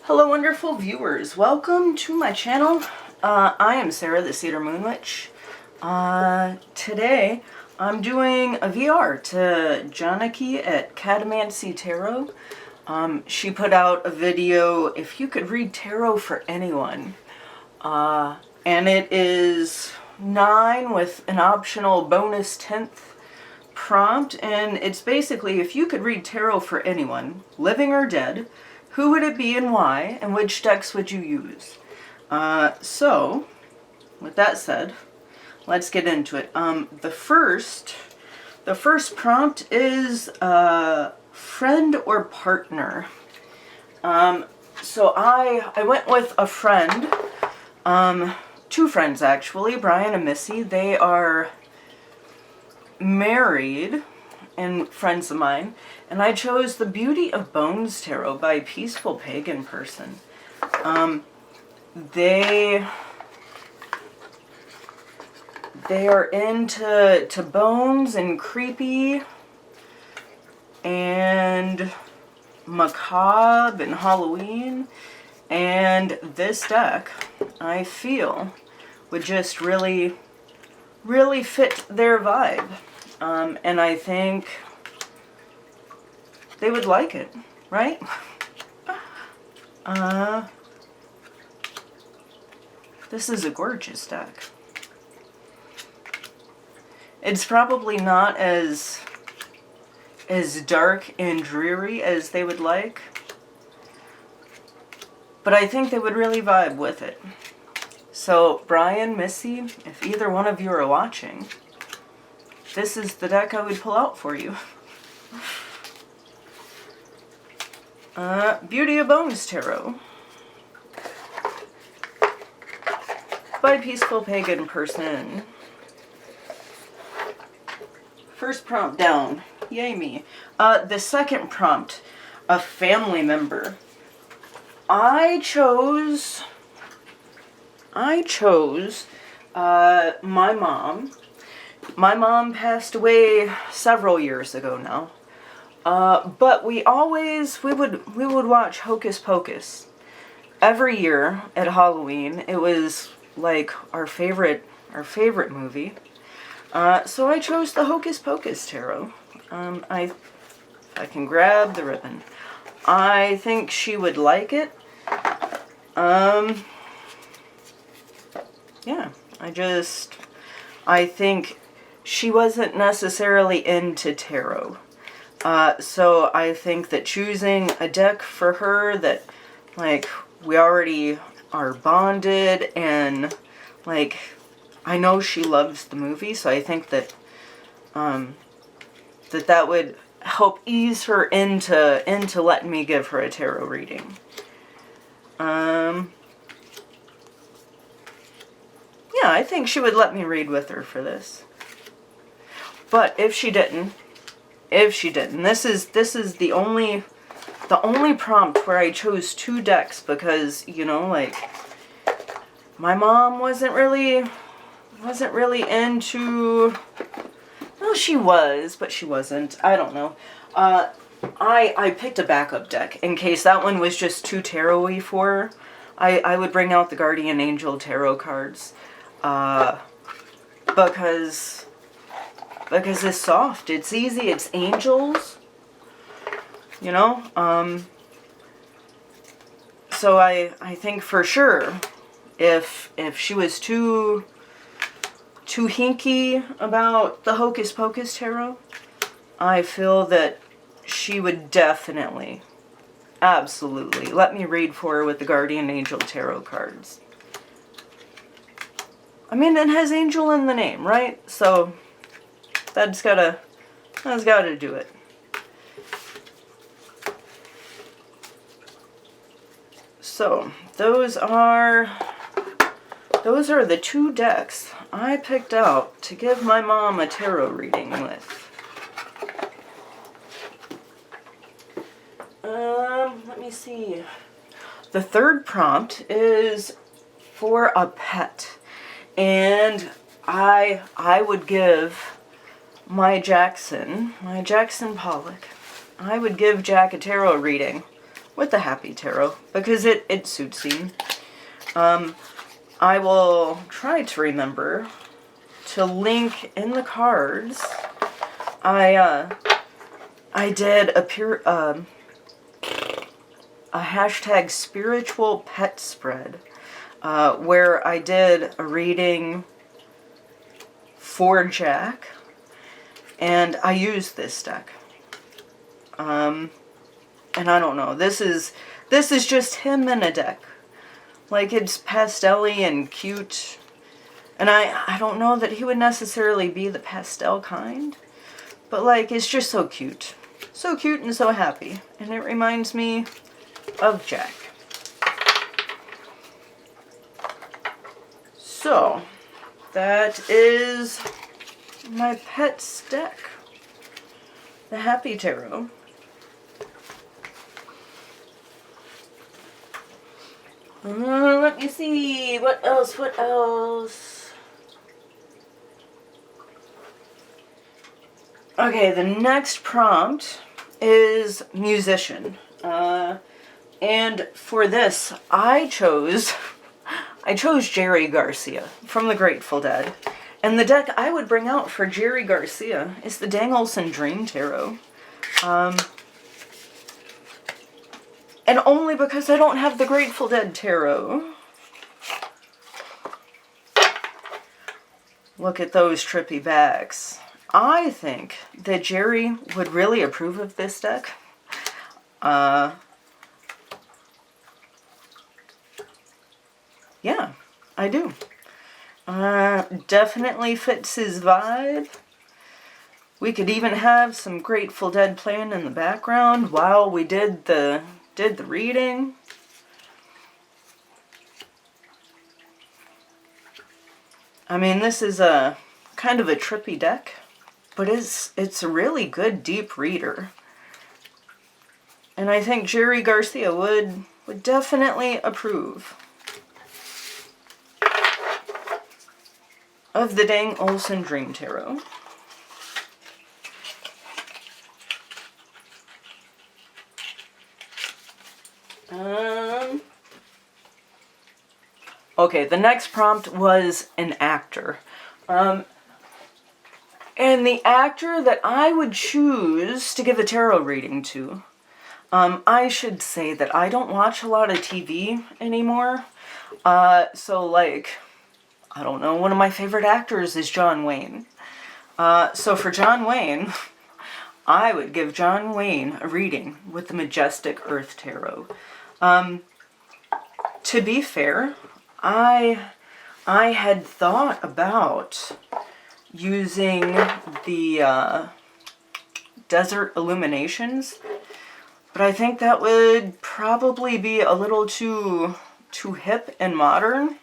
Hello wonderful viewers, welcome to my channel. I am Sarah the Cedar Moon Witch. Today I'm doing a VR to Jonasa at Catamancy Tarot. She put out a video, if you could read tarot for anyone. And it is 9 with an optional bonus 10th prompt, and it's basically if you could read tarot for anyone, living or dead, who would it be and why, and which decks would you use? So, with that said, let's get into it. The first prompt is friend or partner. So I went with a friend, two friends actually, Brian and Missy. They are married and friends of mine, and I chose the Beauty of Bones Tarot by Peaceful Pagan Person. They are into bones and creepy and macabre and Halloween, and this deck I feel would just really fit their vibe. And I think they would like it, right? This is a gorgeous deck. It's probably not as dark and dreary as they would like, but I think they would really vibe with it. So, Brian, Missy, if either one of you are watching, this is the deck I would pull out for you. Beauty of Bones Tarot by Peaceful Pagan Person. First prompt down. Yay me. The second prompt, a family member. I chose my mom. My mom passed away several years ago now. But we would watch Hocus Pocus every year at Halloween. It was like our favorite movie. So I chose the Hocus Pocus Tarot. I can grab the ribbon. I think she would like it. Yeah, I think she wasn't necessarily into tarot. So I think that choosing a deck for her that, like, we already are bonded, and, like, I know she loves the movie, so I think that, that would help ease her into letting me give her a tarot reading. Yeah, I think she would let me read with her for this. But if she didn't, this is the only prompt where I chose two decks because, you know, like, my mom wasn't really into, well, she was, but she wasn't. I don't know. I picked a backup deck in case that one was just too tarot-y for her. I would bring out the Guardian Angel tarot cards. Because it's soft, it's easy, it's angels, you know. So I think for sure, if she was too hinky about the Hocus Pocus Tarot, I feel that she would definitely, absolutely, let me read for her with the Guardian Angel Tarot cards. I mean, it has angel in the name, right? So that's gotta do it. So those are the two decks I picked out to give my mom a tarot reading with. Let me see. The third prompt is for a pet. And I would give my Jackson Pollock, I would give Jack a tarot reading with the Happy Tarot because it suits him. I will try to remember to link in the cards. I did a hashtag spiritual pet spread where I did a reading for Jack, and I used this deck. And I don't know, this is just him in a deck. Like, it's pastel-y and cute. And I don't know that he would necessarily be the pastel kind. But, like, it's just so cute. So cute and so happy. And it reminds me of Jack. So, that is my pet's deck. The Happy Tarot. Let me see. What else? Okay, the next prompt is musician. And for this, I chose Jerry Garcia from the Grateful Dead. And the deck I would bring out for Jerry Garcia is the Dang Olsen Dream Tarot. And only because I don't have the Grateful Dead Tarot. Look at those trippy backs. I think that Jerry would really approve of this deck. Yeah, I do. Definitely fits his vibe. We could even have some Grateful Dead playing in the background while we did the reading. I mean, this is a kind of a trippy deck, but it's a really good deep reader. And I think Jerry Garcia would definitely approve of the Dang Olsen Dream Tarot. Okay, the next prompt was an actor. And the actor that I would choose to give a tarot reading to, I should say that I don't watch a lot of TV anymore. So, like, I don't know, one of my favorite actors is John Wayne. So for John Wayne, I would give John Wayne a reading with the Majestic Earth Tarot. To be fair, I had thought about using the Desert Illuminations, but I think that would probably be a little too hip and modern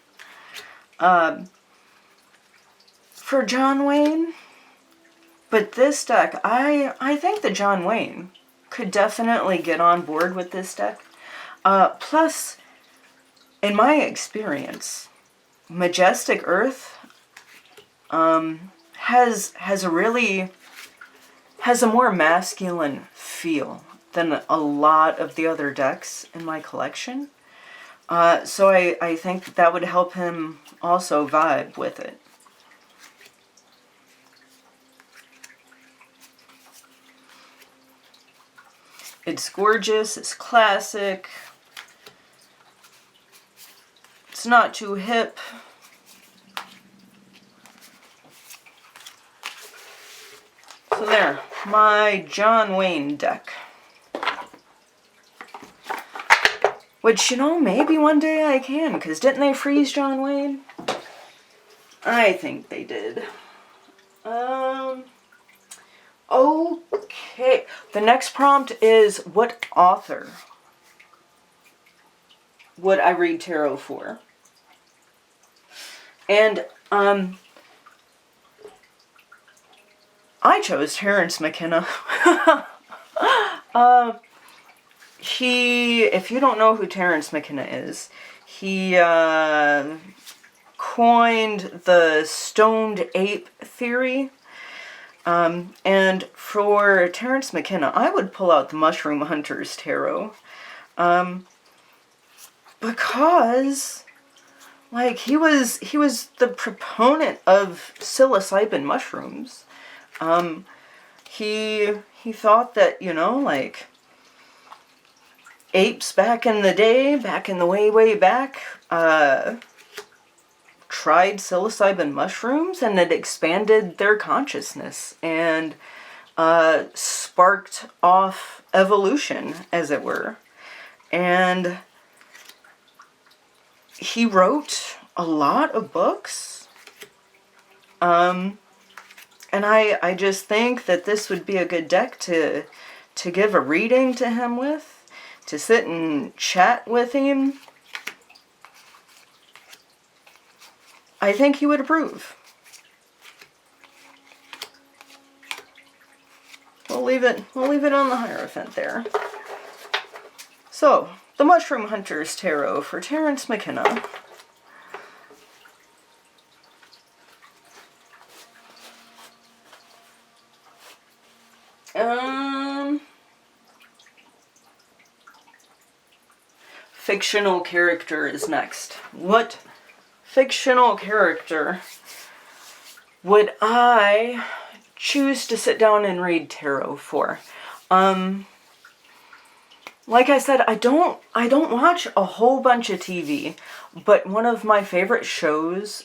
for John Wayne. But this deck, I think that John Wayne could definitely get on board with this deck. Plus, in my experience, Majestic Earth has a more masculine feel than a lot of the other decks in my collection. So I think that would help him also vibe with it. It's gorgeous, it's classic, it's not too hip. So there, my John Wayne deck. Which, you know, maybe one day I can, because didn't they freeze John Wayne? I think they did. Okay. The next prompt is, what author would I read tarot for? And, I chose Terrence McKenna. If you don't know who Terrence McKenna is, he coined the stoned ape theory. And for Terrence McKenna, I would pull out the Mushroom Hunters Tarot. Because, like, he was the proponent of psilocybin mushrooms. He thought that, you know, like, apes back in the day, back in the way back, tried psilocybin mushrooms, and it expanded their consciousness and sparked off evolution, as it were. And he wrote a lot of books. And I just think that this would be a good deck to give a reading to him with, to sit and chat with him. I think he would approve. We'll leave it on the Hierophant there. So, the Mushroom Hunter's Tarot for Terence McKenna. Fictional character is next. What fictional character would I choose to sit down and read tarot for? Like I said, I don't watch a whole bunch of TV, but one of my favorite shows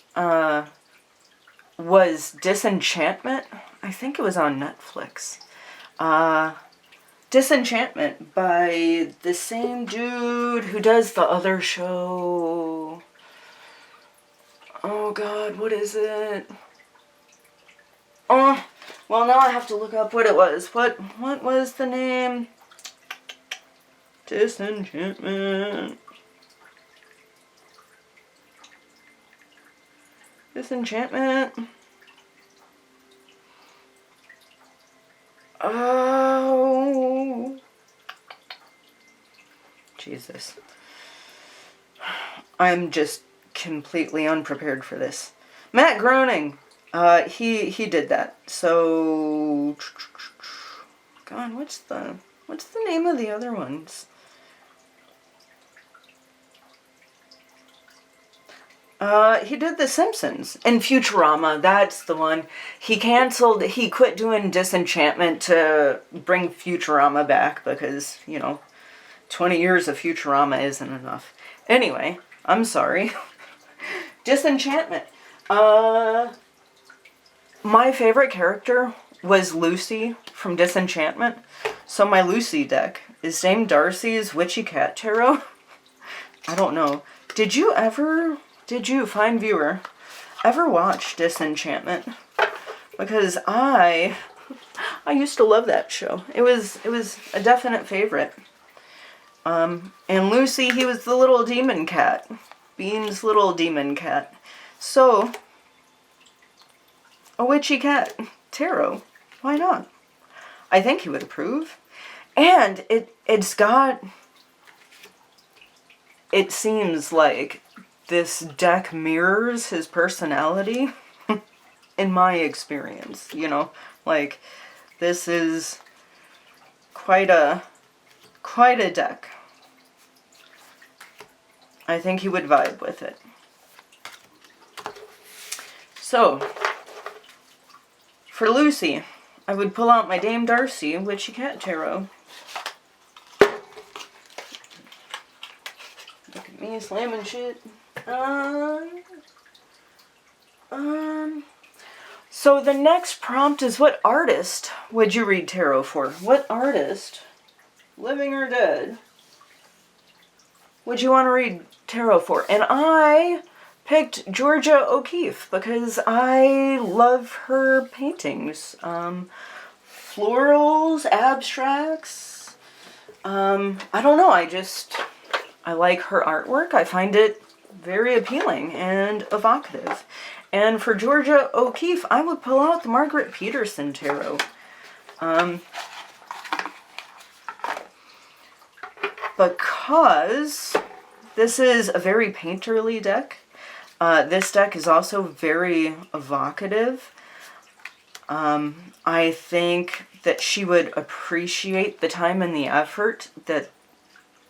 was Disenchantment. I think it was on Netflix. Disenchantment by the same dude who does the other show. Oh God, what is it? Oh, well now I have to look up what it was. What was the name? Disenchantment. Disenchantment. Oh. Jesus. I'm just completely unprepared for this. Matt Groening. He did that. So, God, what's the name of the other ones? He did The Simpsons and Futurama. That's the one. He quit doing Disenchantment to bring Futurama back because, you know, 20 years of Futurama isn't enough. Anyway, I'm sorry. Disenchantment. My favorite character was Lucy from Disenchantment. So my Lucy deck is Dame Darcy's Witchy Cat Tarot. I don't know. Did you, fine viewer, ever watch Disenchantment? Because I used to love that show. It was a definite favorite. And Lucy, he was the little demon cat. Bean's little demon cat. So, a Witchy Cat Tarot. Why not? I think he would approve. And it seems like this deck mirrors his personality in my experience, you know, like this is quite a deck. I think he would vibe with it. So, for Lucy, I would pull out my Dame Darcy Witchy Cat Tarot. Look at me slamming shit. So the next prompt is, what artist would you read tarot for? What artist, living or dead, would you want to read tarot for? And I picked Georgia O'Keeffe because I love her paintings. Florals, abstracts. I don't know, I like her artwork. I find it very appealing and evocative. And for Georgia O'Keeffe, I would pull out the Margarete Petersen Tarot. Because this is a very painterly deck. This deck is also very evocative. I think that she would appreciate the time and the effort that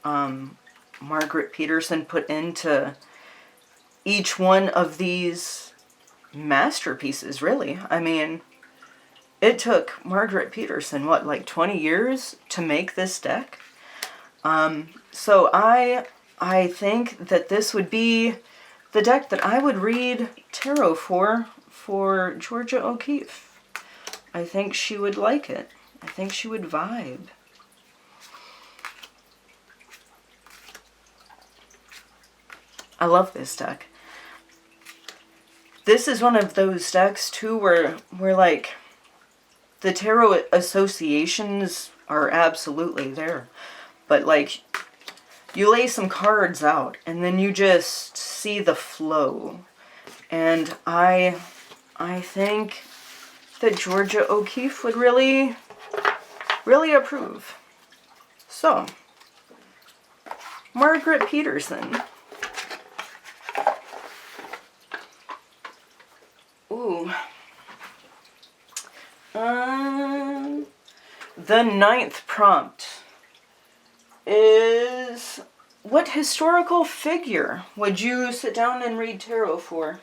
Margarete Petersen put into each one of these masterpieces, really. I mean, it took Margarete Petersen, what, like 20 years to make this deck? So I think that this would be the deck that I would read tarot for Georgia O'Keeffe. I think she would like it. I think she would vibe. I love this deck. This is one of those decks, too, where like, the tarot associations are absolutely there. But, like, you lay some cards out, and then you just see the flow. And I think that Georgia O'Keeffe would really, really approve. So, Margarete Petersen. Ooh. The 9th prompt is, what historical figure would you sit down and read tarot for?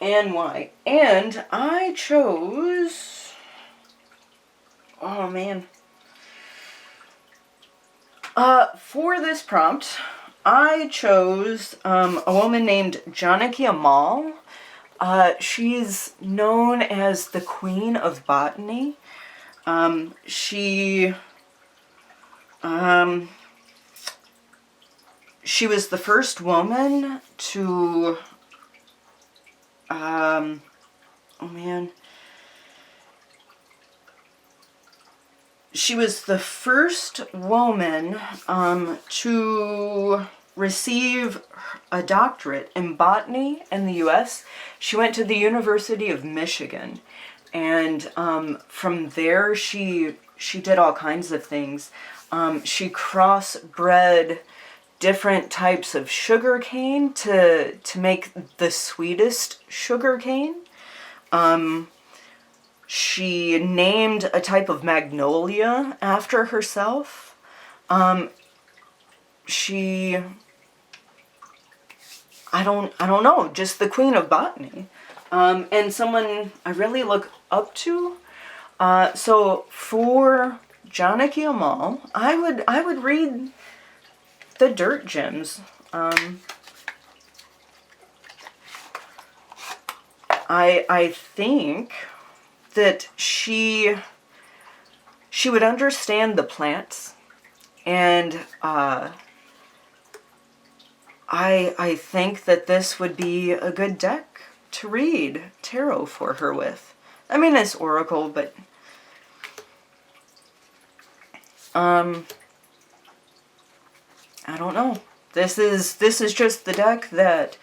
And why? And I chose, oh man. For this prompt, I chose a woman named Jonasa Amal. She's known as the Queen of Botany. She was the first woman to, oh man. She was the first woman to receive a doctorate in botany in the U.S. She went to the University of Michigan, and from there she did all kinds of things. She crossbred different types of sugar cane to make the sweetest sugar cane. She named a type of magnolia after herself. I don't know, just the Queen of Botany. And someone I really look up to. So for Jonasa Amal, I would read the Dirt Gems. I think that she would understand the plants, and I think that this would be a good deck to read tarot for her with. I mean, it's oracle, but I don't know. This is just the deck that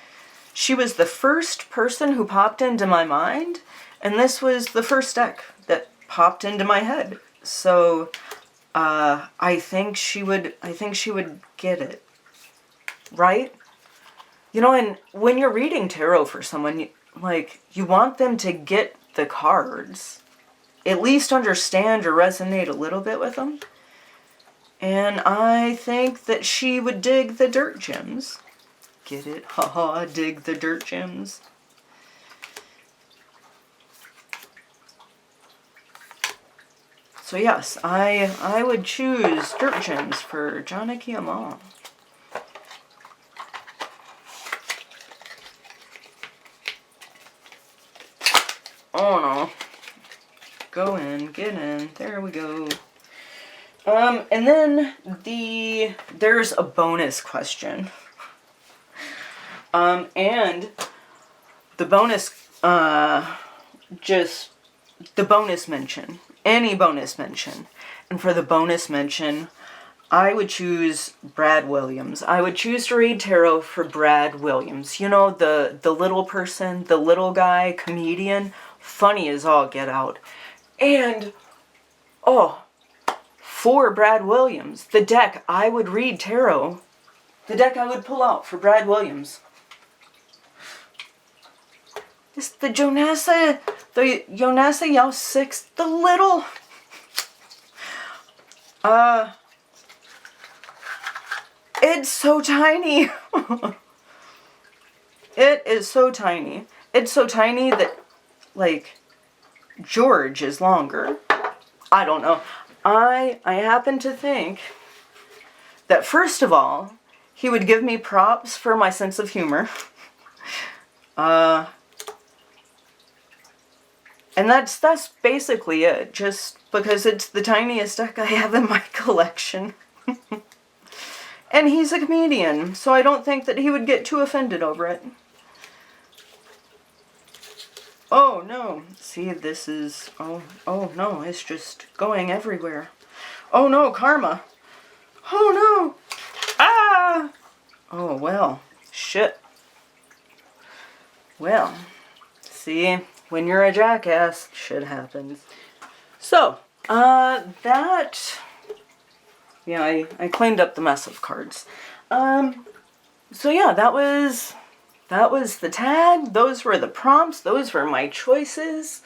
she was the first person who popped into my mind, and this was the first deck that popped into my head. So I think she would get it. Right? You know, and when you're reading tarot for someone, you want them to get the cards. At least understand or resonate a little bit with them. And I think that she would dig the Dirt Gems. Get it? Haha, dig the Dirt Gems. So yes, I would choose Dirt Gems for Jonasa Amal. Oh no. Go in, get in, there we go. And then there's a bonus question. And the bonus, just the bonus mention, any bonus mention. And for the bonus mention, I would choose Brad Williams. I would choose to read tarot for Brad Williams. You know, the little person, the little guy, comedian, funny as all get out. And, for Brad Williams, the deck I would read tarot, the deck I would pull out for Brad Williams. This, the Jonasa Jaus 6, the little, It's so tiny. It is so tiny. It's so tiny that, like, George is longer. I don't know. I happen to think that, first of all, he would give me props for my sense of humor. And that's basically it, just because it's the tiniest deck I have in my collection. And he's a comedian, so I don't think that he would get too offended over it. Oh no, see, this is, oh no, it's just going everywhere. Oh no, karma. Oh no. Ah! Oh well, shit. Well, see, when you're a jackass, shit happens. So, yeah, I cleaned up the mess of cards. So yeah, that was the tag. Those were the prompts. Those were my choices.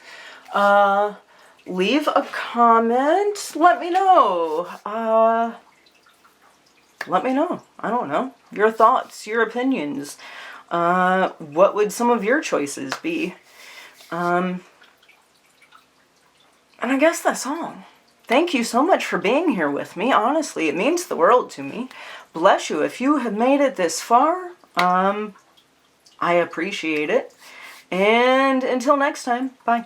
Leave a comment. Let me know. Let me know. I don't know. Your thoughts, your opinions. What would some of your choices be? And I guess that's all. Thank you so much for being here with me. Honestly, it means the world to me. Bless you. If you have made it this far, I appreciate it. And until next time, bye.